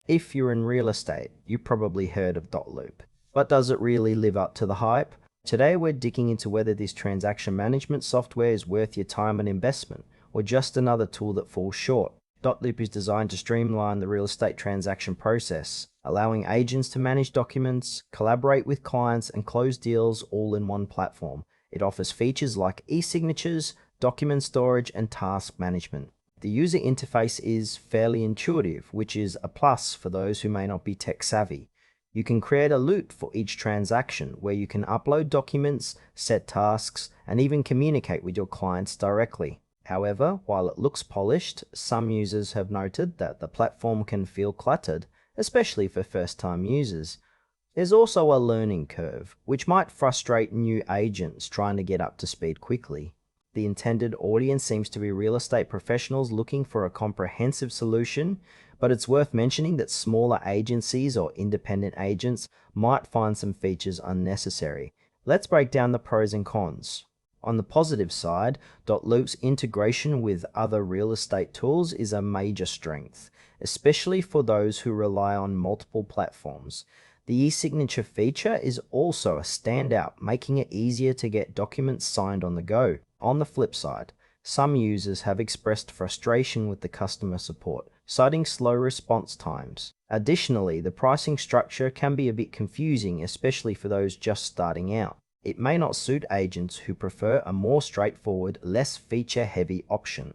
If you're in real estate, you've probably heard of Dotloop. But does it really live up to the hype? Today we're digging into whether this transaction management software is worth your time and investment, or just another tool that falls short. Dotloop is designed to streamline the real estate transaction process, allowing agents to manage documents, collaborate with clients, and close deals all in one platform. It offers features like e-signatures, document storage, and task management. The user interface is fairly intuitive, which is a plus for those who may not be tech savvy. You can create a loop for each transaction where you can upload documents, set tasks, and even communicate with your clients directly. However, while it looks polished, some users have noted that the platform can feel cluttered, especially for first-time users. There's also a learning curve, which might frustrate new agents trying to get up to speed quickly. The intended audience seems to be real estate professionals looking for a comprehensive solution, but it's worth mentioning that smaller agencies or independent agents might find some features unnecessary. Let's break down the pros and cons. On the positive side, Dotloop's integration with other real estate tools is a major strength, especially for those who rely on multiple platforms. The e-signature feature is also a standout, making it easier to get documents signed on the go. On the flip side, some users have expressed frustration with the customer support, citing slow response times. Additionally, the pricing structure can be a bit confusing, especially for those just starting out. It may not suit agents who prefer a more straightforward, less feature-heavy option.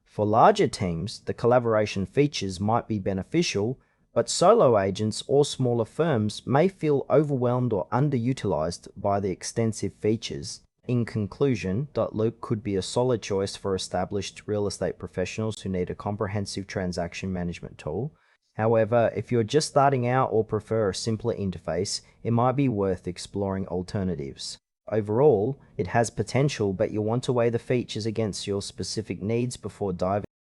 For larger teams, the collaboration features might be beneficial, but solo agents or smaller firms may feel overwhelmed or underutilized by the extensive features. In conclusion, Dotloop could be a solid choice for established real estate professionals who need a comprehensive transaction management tool. However, if you're just starting out or prefer a simpler interface, it might be worth exploring alternatives. Overall, it has potential, but you'll want to weigh the features against your specific needs before diving